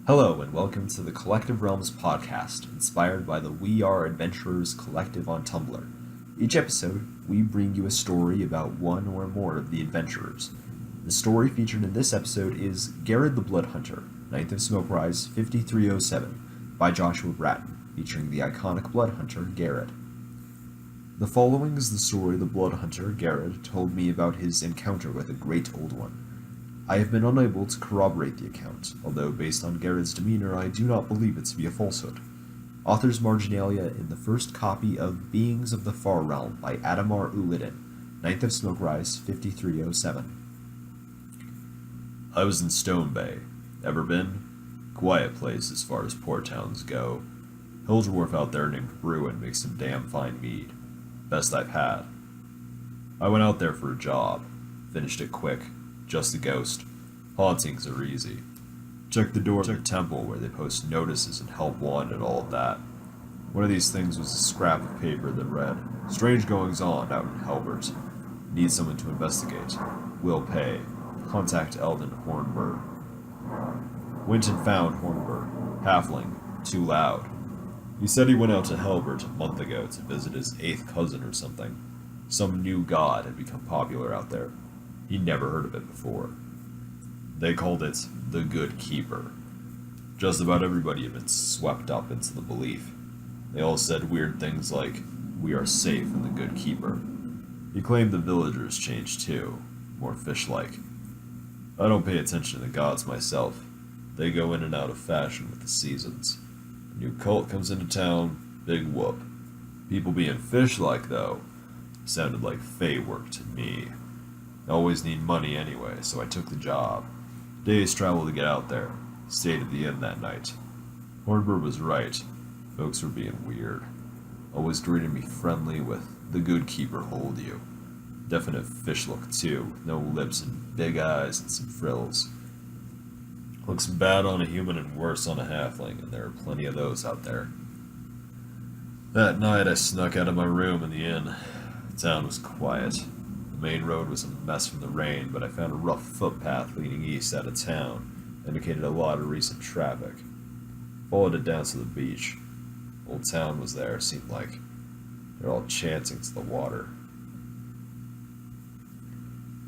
Hello, and welcome to the Collective Realms podcast, inspired by the We Are Adventurers Collective on Tumblr. Each episode, we bring you a story about one or more of the adventurers. The story featured in this episode is Gared the Blood Hunter, 9th of Smokerise, 5307, by Joshua Bratton, featuring the iconic Blood Hunter, Gared. The following is the story the Blood Hunter, Gared, told me about his encounter with a great old one. I have been unable to corroborate the account, although based on Gared's demeanor I do not believe it to be a falsehood. Author's marginalia in the first copy of Beings of the Far Realm by Adamar Ulidin, 9th of Smokerise, 5307. I was in Stone Bay. Ever been? Quiet place as far as port towns go. Hildrewolf out there named Bruin makes some damn fine mead. Best I've had. I went out there for a job. Finished it quick. Just a ghost. Hauntings are easy. Check the door of the temple where they post notices and help wanted, all of that. One of these things was a scrap of paper that read, "Strange goings on out in Helbert. Need someone to investigate. Will pay. Contact Eldon Hornburg." Went and found Hornburg. Halfling. Too loud. He said he went out to Helbert a month ago to visit his 8th cousin or something. Some new god had become popular out there. He'd never heard of it before. They called it the Good Keeper. Just about everybody had been swept up into the belief. They all said weird things like, "We are safe in the Good Keeper." He claimed the villagers changed too, more fish-like. I don't pay attention to the gods myself. They go in and out of fashion with the seasons. A new cult comes into town, big whoop. People being fish-like, though, sounded like fey work to me. I always need money anyway, so I took the job. Day's travel to get out there. Stayed at the inn that night. Hornburg was right. Folks were being weird. Always greeted me friendly with "the Good Keeper hold you." Definite fish look too, with no lips and big eyes and some frills. Looks bad on a human and worse on a halfling, and there are plenty of those out there. That night I snuck out of my room in the inn. The town was quiet. The main road was a mess from the rain, but I found a rough footpath leading east out of town, indicated a lot of recent traffic. Followed it down to the beach. Old town was there, seemed like. They're all chanting to the water.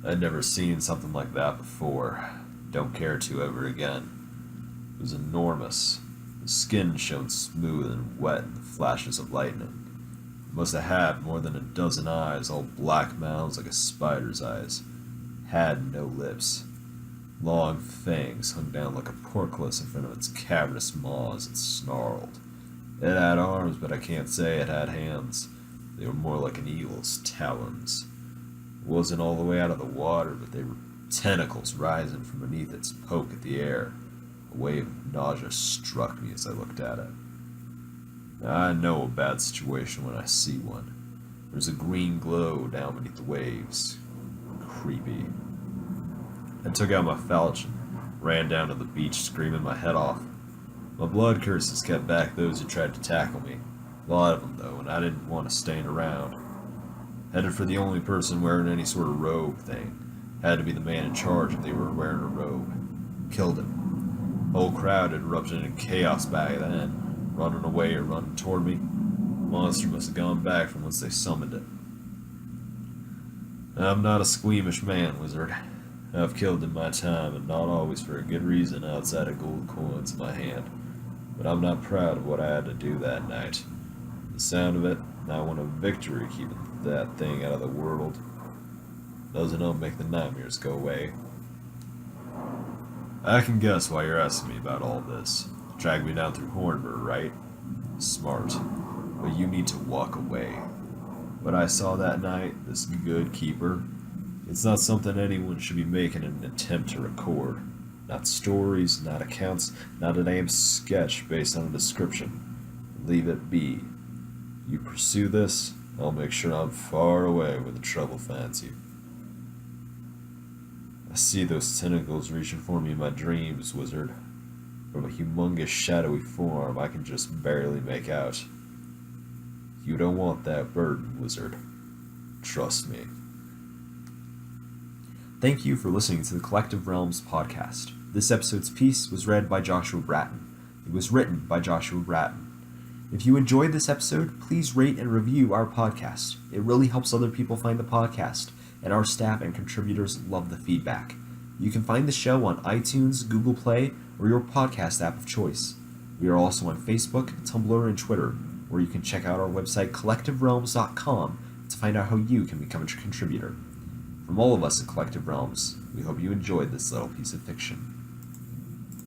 I'd never seen something like that before. Don't care to ever again. It was enormous. The skin shone smooth and wet in the flashes of lightning. Must have had more than a dozen eyes, all black mouths like a spider's eyes. Had no lips. Long fangs hung down like a portcullis in front of its cavernous maws and snarled. It had arms, but I can't say it had hands. They were more like an eagle's talons. It wasn't all the way out of the water, but they were tentacles rising from beneath its poke at the air. A wave of nausea struck me as I looked at it. I know a bad situation when I see one. There's a green glow down beneath the waves. Creepy. I took out my falch and ran down to the beach screaming my head off. My blood curses kept back those who tried to tackle me. A lot of them, though, and I didn't want to stand around. Headed for the only person wearing any sort of robe thing. Had to be the man in charge if they were wearing a robe. Killed him. The whole crowd had erupted in chaos by then. Running away or running toward me. The monster must have gone back from whence they summoned it. I'm not a squeamish man, wizard. I've killed in my time, and not always for a good reason outside of gold coins in my hand. But I'm not proud of what I had to do that night. The sound of it, I won a victory keeping that thing out of the world. Doesn't it make the nightmares go away? I can guess why you're asking me about all this. Drag me down through Hornburg, right? Smart. But you need to walk away. What I saw that night, this Good Keeper, it's not something anyone should be making an attempt to record. Not stories, not accounts, not a damn sketch based on a description. Leave it be. You pursue this, I'll make sure I'm far away where the trouble finds you. I see those tentacles reaching for me in my dreams, wizard. From a humongous shadowy form I can just barely make out. You don't want that burden, wizard. Trust me. Thank you for listening to the Collective Realms podcast. This episode's piece was read by Joshua Bratton. It was written by Joshua Bratton. If you enjoyed this episode, please rate and review our podcast. It really helps other people find the podcast, and our staff and contributors love the feedback. You can find the show on iTunes, Google Play, or your podcast app of choice. We are also on Facebook, Tumblr, and Twitter, where you can check out our website collectiverealms.com to find out how you can become a contributor. From all of us at Collective Realms, we hope you enjoyed this little piece of fiction.